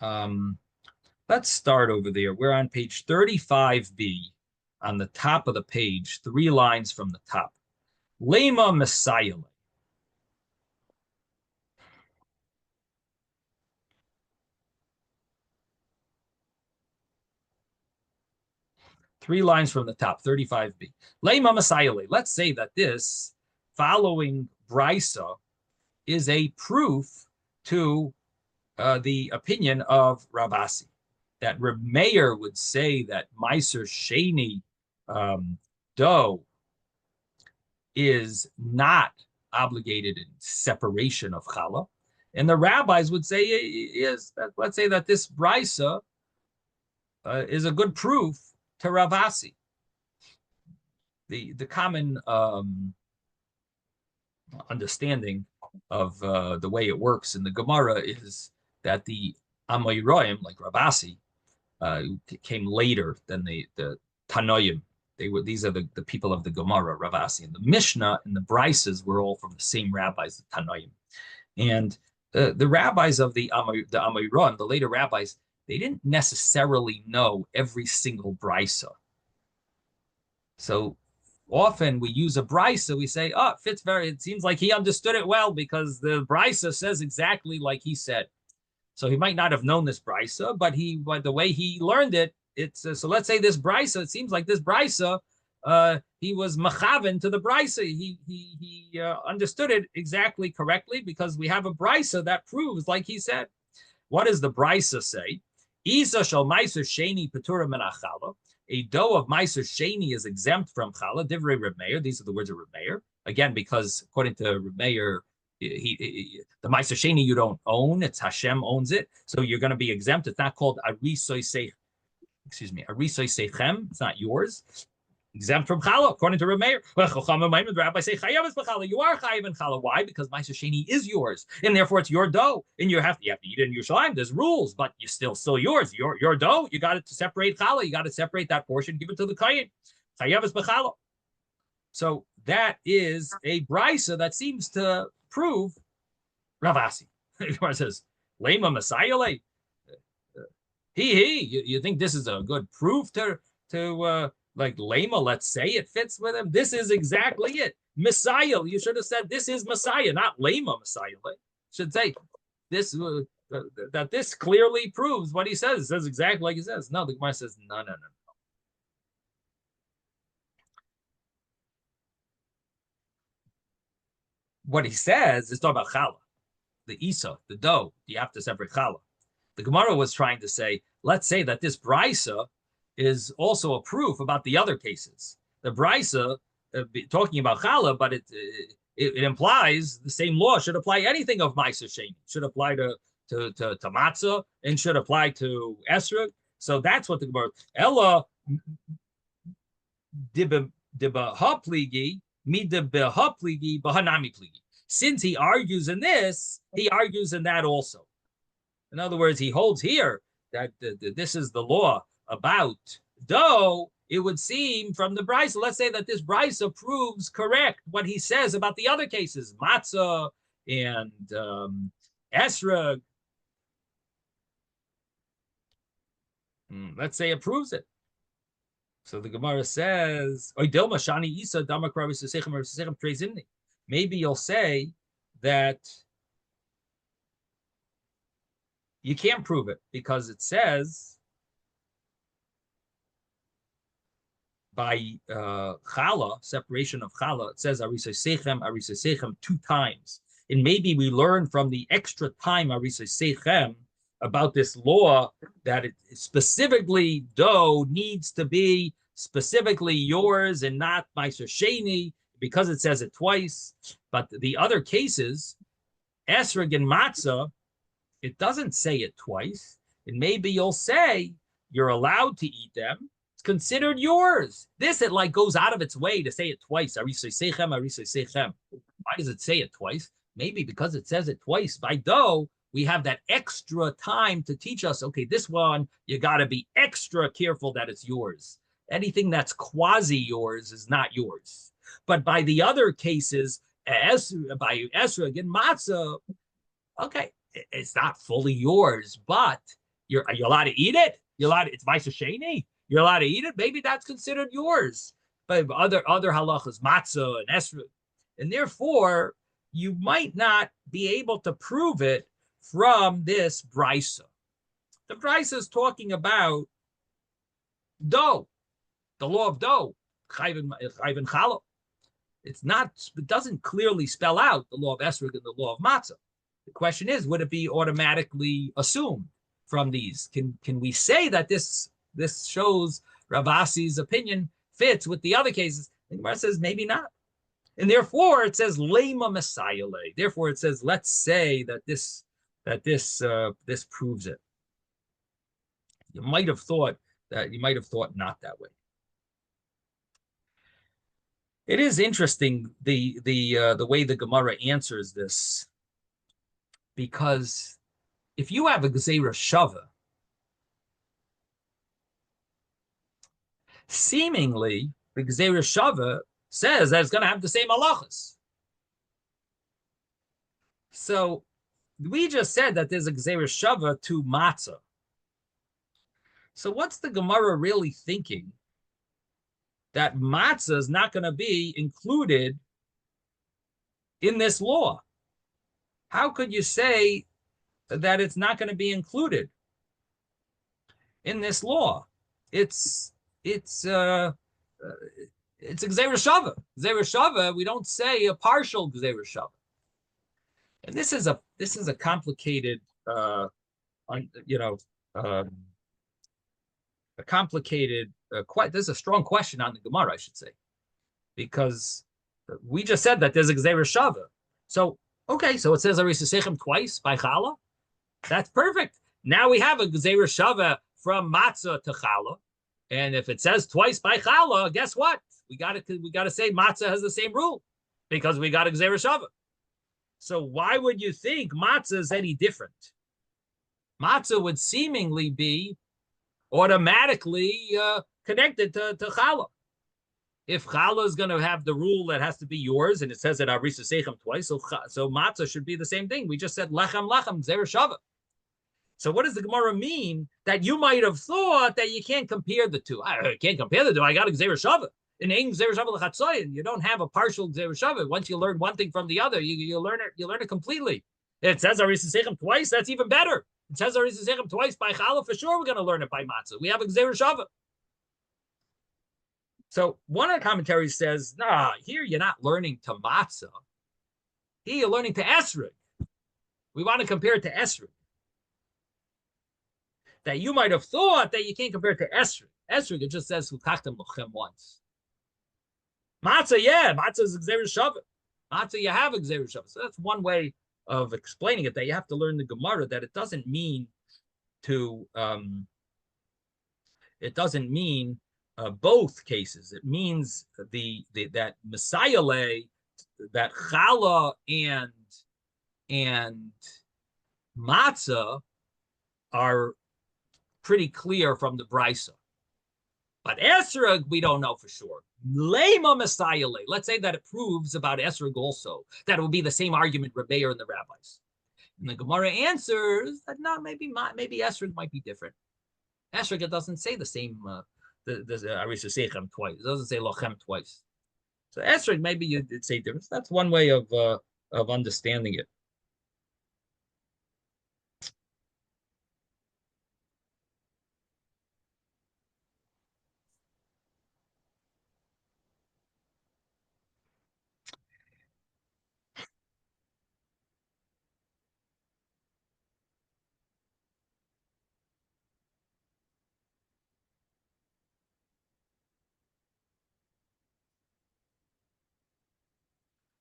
Um, let's start over there. We're on page 35b on the top of the page, 3 lines from the top. Lema Messiah. 3 lines from the top, 35b. Lema Messiah. Let's say that this following brisa is a proof to the opinion of Rabasi, that Reb Meir would say that Meiser Sheni dough is not obligated in separation of challah, and the rabbis would say is that, let's say that this brisa is a good proof to Ravasi. The common understanding of the way it works in the Gemara is that the Amoyroim, like Ravasi, came later than the Tanoim. These are the people of the Gemara, Ravasi, and the Mishnah and the Brises were all from the same rabbis, the Tanoim. And the rabbis of the Amoyron, the later rabbis, they didn't necessarily know every single brisa. So often we use a brisa, we say, oh, it seems like he understood it well because the brisa says exactly like he said. So he might not have known this brisa, but the way he learned it, so let's say this brisa, it seems like this brisa, he was machaven to the brisa. He understood it exactly correctly because we have a brisa that proves like he said. What does the brisa say? Isa shal meiser sheni petura min achala. A dough of meiser sheni is exempt from chala. Divrei Reb Meir. These are the words of Reb Meir. Again, because according to Reb Meir, the meiser sheni you don't own. It's Hashem owns it, so you're going to be exempt. It's not called arisoy seichem. It's not yours. Exempt from challah, according to Reb Meir. The rabbi say chayav is b'challah. You are chayav in challah. Why? Because meiser sheni is yours, and therefore it's your dough, and you have to eat it in Yerushalayim. There's rules, but you still yours. Your dough. You got it to separate challah. You got to separate that portion, give it to the kohen. Chayav is b'challah. So that is a brisa that seems to prove Ravasi. It says lema messiah lay. You think this is a good proof to like Lema, let's say it fits with him. This is exactly it. Messiah. You should have said this is Messiah, not Lema Messiah. Should say this that this clearly proves what he says. It says exactly like he says. No, the Gemara says no. What he says is talking about challah, the isa, the dough. You have to separate challah. The Gemara was trying to say, let's say that this brisa is also a proof about the other cases. The brisa talking about challah, but it implies the same law should apply anything of meiser sheni. Should apply to matzah and should apply to esrog. So that's what the Gemara. Ella dibahapligi midabahapligi bahanami pligi. Since he argues in this, he argues in that also. In other words, he holds here that this is the law about dough. It would seem from the brisa, let's say that this brisa proves correct what he says about the other cases, matzah and esrog. Let's say it proves it. So the Gemara says, maybe you'll say that you can't prove it because it says by challah, separation of challah, it says arisay sechem 2 times. And maybe we learn from the extra time arisay sechem about this law that it specifically dough needs to be specifically yours and not meiser sheni because it says it twice. But the other cases, esrog and matzah, it doesn't say it twice. And maybe you'll say you're allowed to eat them. It's considered yours. This, it like goes out of its way to say it twice. Arisay sechem, arisay sechem. Why does it say it twice? Maybe because it says it twice. By dough, we have that extra time to teach us, okay, this one, you got to be extra careful that it's yours. Anything that's quasi yours is not yours. But by the other cases, by esrog and matzah, okay, it's not fully yours, but You're allowed to eat it. You're allowed. It's Maisa Sheni. You're allowed to eat it. Maybe that's considered yours. But other halachas, matzah and esrog, and therefore you might not be able to prove it from this brisa. The brisa is talking about dough, the law of dough, chayv and challah. It doesn't clearly spell out the law of esrog and the law of matzah. The question is, would it be automatically assumed from these? Can we say that this shows Rav Asi's opinion fits with the other cases? The Gemara says maybe not. And therefore it says lema messiah. Therefore it says, let's say that this proves it. You might have thought not that way. It is interesting the way the Gemara answers this, because if you have a Gzeira Shava, seemingly the Gzeira Shava says that it's going to have the same halachas. So we just said that there's a Gzeira Shava to matzah. So what's the Gemara really thinking? That matzah is not going to be included in this law. How could you say that it's not going to be included in this law? It's a Gzeira Shava. Gzeira Shava, we don't say a partial Gzeira Shava. And this is a complicated, there's a strong question on the Gemara, I should say, because we just said that there's a Gzeira Shava. So, okay, so it says Arisa Sechem twice by Challah. That's perfect. Now we have a Gzeira Shava from Matzah to Challah. And if it says twice by Challah, guess what? We got to say Matzah has the same rule because we got a Gzeira Shava. So why would you think Matzah is any different? Matzah would seemingly be automatically connected to Challah. If Challah is going to have the rule that has to be yours, and it says that Arisa Sechem twice, so Matzah should be the same thing. We just said Lechem Gzeira Shava. So what does the Gemara mean that you might have thought that you can't compare the two? I can't compare the two. I got a Gzeira Shava. In Ein Gzeira Shava L'Chatzoyin, you don't have a partial Gzeira Shava. Once you learn one thing from the other, you learn it completely. It says Arisa Sechem twice, that's even better. It says Arisa Sechem twice by Challah, for sure we're going to learn it by Matzah. We have a Gzeira Shava. So one of the commentaries says, nah, here you're not learning to Matzah. Here you're learning to Esrog. We want to compare it to Esrog. That you might have thought that you can't compare it to Esrog. Esrog, it just says Hukachtem Lochem once. Matzah, yeah, Matzah is a Gzeira Shava. Matzah, you have a Gzeira Shava. So that's one way of explaining it, that you have to learn the Gemara, that it doesn't mean to, both cases. It means that Messiah lay, that Challah and Matzah are pretty clear from the Brisa. But Esrog, we don't know for sure. Lema Messiah lay. Let's say that it proves about Esrog also. That it would be the same argument Rebbeir and the rabbis. And the Gemara answers that no, maybe Esrog might be different. Esrog, it doesn't say the same. The Arisa Sechem twice. It doesn't say Lochem twice. So Esrog, maybe you'd say different. That's one way of understanding it.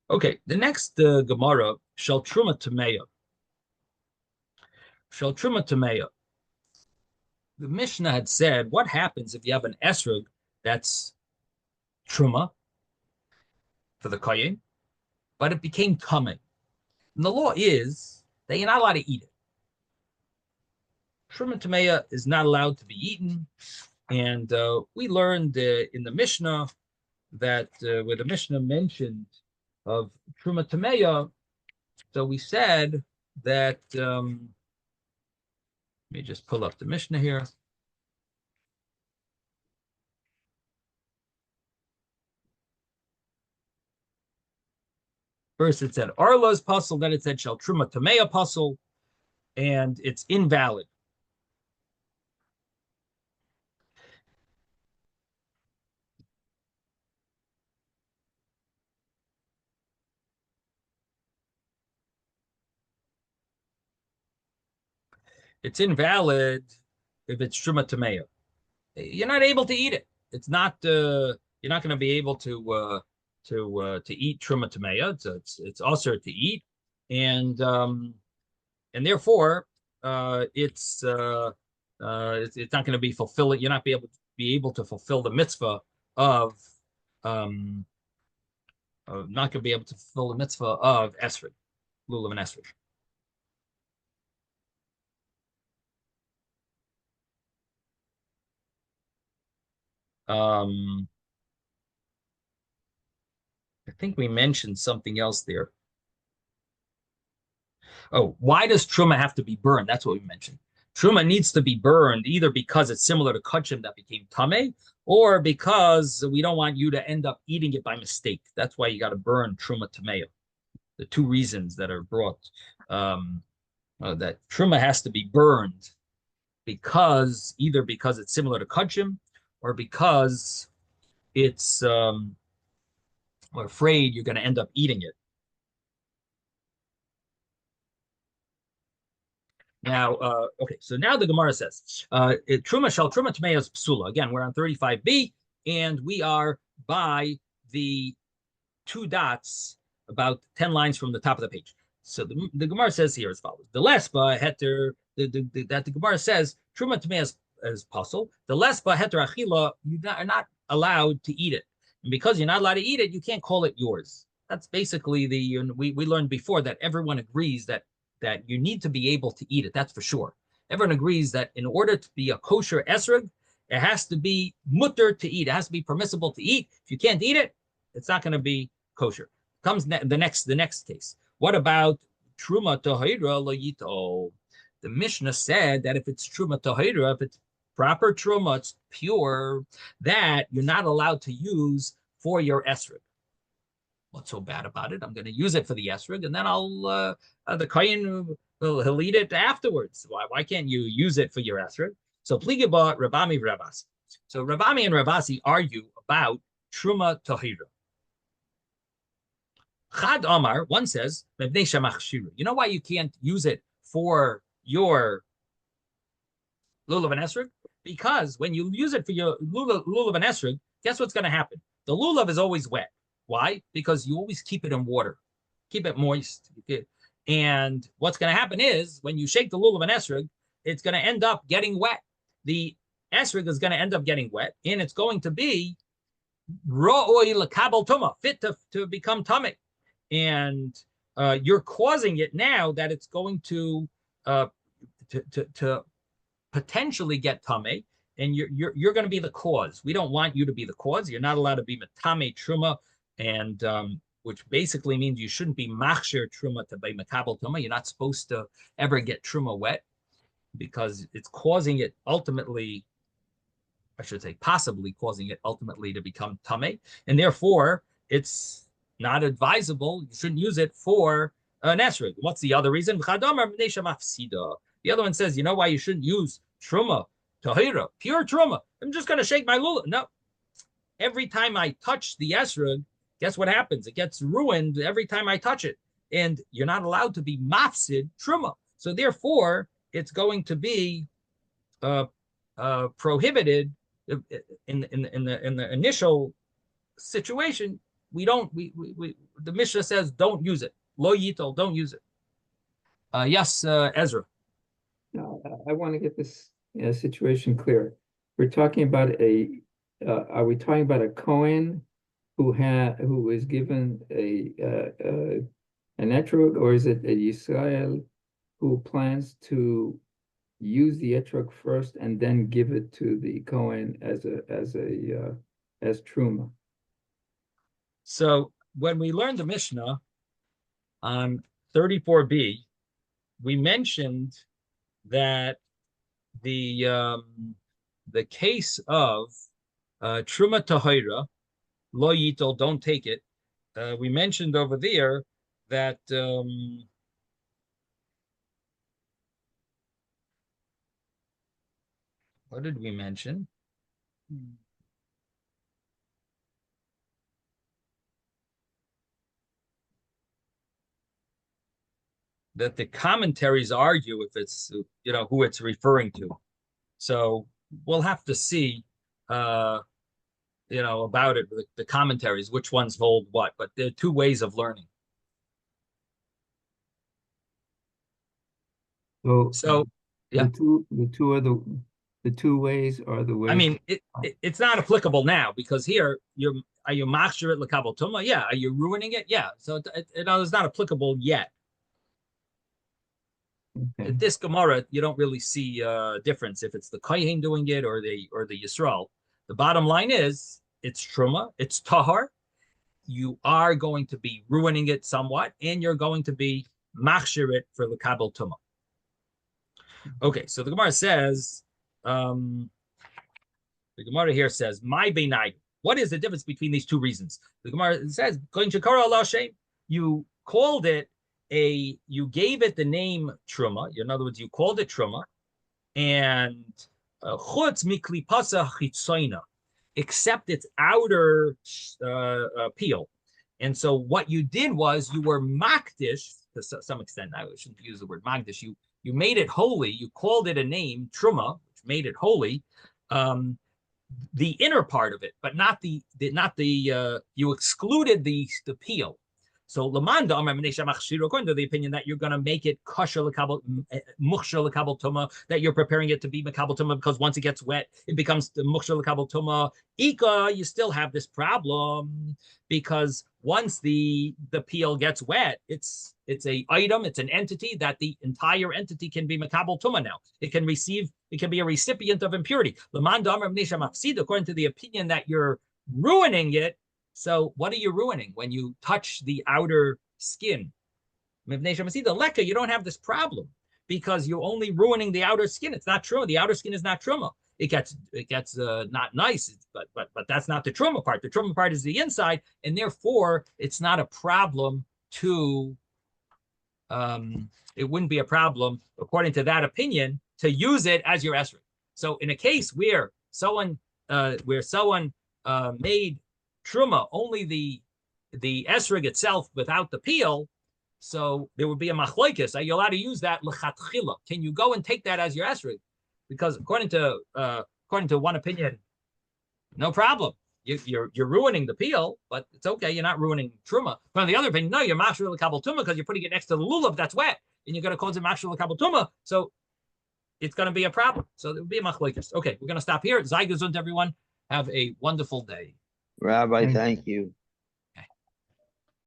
Okay, the next Gemara, Shel Truma Tameya. Shel Truma Tameya. The Mishnah had said, what happens if you have an Esrog that's Truma for the Kohen, but it became Tamei? And the law is that you're not allowed to eat it. Truma Tameya is not allowed to be eaten. And we learned in the Mishnah that where the Mishnah mentioned of Truma Tameya, so we said that Let me just pull up the Mishnah here. First, it said Arla's puzzle, then it said Shel Truma Tamea puzzle, and it's invalid. It's invalid if it's Truma Tamea. You're not able to eat it. It's not. You're not going to be able to eat Truma Tamea. It's also to eat, and therefore it's not going to be fulfilling. You're not be able to fulfill the mitzvah of not going to be able to fulfill the mitzvah of esrog, lulav and esrog. I think we mentioned something else there. Oh, why does truma have to be burned? That's what we mentioned. Truma needs to be burned either because it's similar to kachim that became tameh, or because we don't want you to end up eating it by mistake. That's why you got to burn truma tameh. The two reasons that are brought that truma has to be burned either because it's similar to kachim, or because it's we're afraid you're going to end up eating it. Now, okay, so now the Gemara says, Truma shall Truma Tmeas Psula. Again, we're on 35b, and we are by the two dots about 10 lines from the top of the page. So the Gemara says here as follows: the lesba heter that the Gemara says Truma Tmeas as puzzle. The lesba heter achila, you are not allowed to eat it, and because you're not allowed to eat it, you can't call it yours. That's basically we learned before that everyone agrees that you need to be able to eat it. That's for sure. Everyone agrees that in order to be a kosher esrog, it has to be mutter to eat. It has to be permissible to eat. If you can't eat it, it's not going to be kosher. Comes the next case. What about truma tahira lo yito? The Mishnah said that if it's truma tahira, if it's proper truma, it's pure, that you're not allowed to use for your esrog. What's so bad about it? I'm going to use it for the esrog, and then I'll the kohen he'll eat it afterwards. Why can't you use it for your esrog? So pligaba Rabami Ravasi. So Rabami and Ravasi argue about truma tahira. Chad Amar, one says, you know why you can't use it for your lulav and esrog? Because when you use it for your lulav and esrog, guess what's going to happen? The lulav is always wet. Why? Because you always keep it in water, keep it moist. And what's going to happen is when you shake the lulav and esrog, it's going to end up getting wet. The esrog is going to end up getting wet, and it's going to be ra'oi l'kabel tuma, fit to become tummy. And you're causing it now that it's going to potentially get tummy, and you're going to be the cause. We don't want you to be the cause. You're not allowed to be matame truma, and which basically means you shouldn't be machshir truma to be makabel truma. You're not supposed to ever get truma wet because it's causing it ultimately, I should say, possibly causing it ultimately to become tame, and therefore it's not advisable. You shouldn't use it for an esrog. What's the other reason? The other one says, you know why you shouldn't use truma tahira, pure truma? I'm just going to shake my lulav. No, every time I touch the esrog, guess what happens? It gets ruined every time I touch it. And you're not allowed to be mafsid truma. So therefore, it's going to be prohibited in the initial situation. The Mishnah says don't use it. Lo yitol, don't use it. Yes, Ezra. No, I want to get this situation clear. We're talking about are we talking about a Kohen who is given an etrog, or is it a Yisrael who plans to use the etrog first and then give it to the Kohen as truma? So when we learned the Mishnah on 34b, we mentioned that the case of truma tahira lo yitol, don't take it. We mentioned over there that what did we mention? That the commentaries argue if it's, who it's referring to. So we'll have to see, about it, the commentaries, which ones hold what, but there are two ways of learning. So yeah, the two ways are the ways. I mean, it's not applicable now because here are you machshir it l'kabel tuma? Yeah. Are you ruining it? Yeah. So it's not applicable yet. Okay. This Gemara, you don't really see a difference if it's the Kohen doing it or the Yisrael. The bottom line is it's truma, it's tahar. You are going to be ruining it somewhat, and you're going to be machshir it for the kabel tuma. Okay, so the Gemara says, the Gemara here says, my benai. What is the difference between these two reasons? The Gemara says, going shekara Allah Shem, you called it you gave it the name truma. In other words, you called it truma, and chutz mikli pasa chitzoina, except its outer peel. And so what you did was you were makdish to some extent. I shouldn't use the word makdish. You made it holy. You called it a name truma, which made it holy. The inner part of it, but not the you excluded the peel. So according to the opinion that you're going to make it kosher l'kabel muchshir l'kabel tuma, that you're preparing it to be makabel tuma because once it gets wet, it becomes the muchshir l'kabel tuma. Ika, you still have this problem because once the peel gets wet, it's a item, it's an entity that the entire entity can be makabel tuma now. It can be a recipient of impurity. According to the opinion that you're ruining it. So what are you ruining when you touch the outer skin? You don't have this problem because you're only ruining the outer skin. It's not truma. The outer skin is not truma. It gets not nice, but that's not the truma part. The truma part is the inside, and therefore it's not a problem to. It wouldn't be a problem according to that opinion to use it as your esrog. So in a case where someone made truma only the esrog itself without the peel, so there would be a machlokes. Are you allowed to use that lechatchila? Can you go and take that as your esrog? Because according to one opinion, no problem. You're ruining the peel, but it's okay. You're not ruining truma. But the other opinion, no, you're mashur l'kabel tuma because you're putting it next to the lulav that's wet, and you're going to cause it mashur l'kabel tuma. So it's going to be a problem. So there would be a machlokes. Okay, we're going to stop here. Zay gesund, everyone. Have a wonderful day. Rabbi, thank you.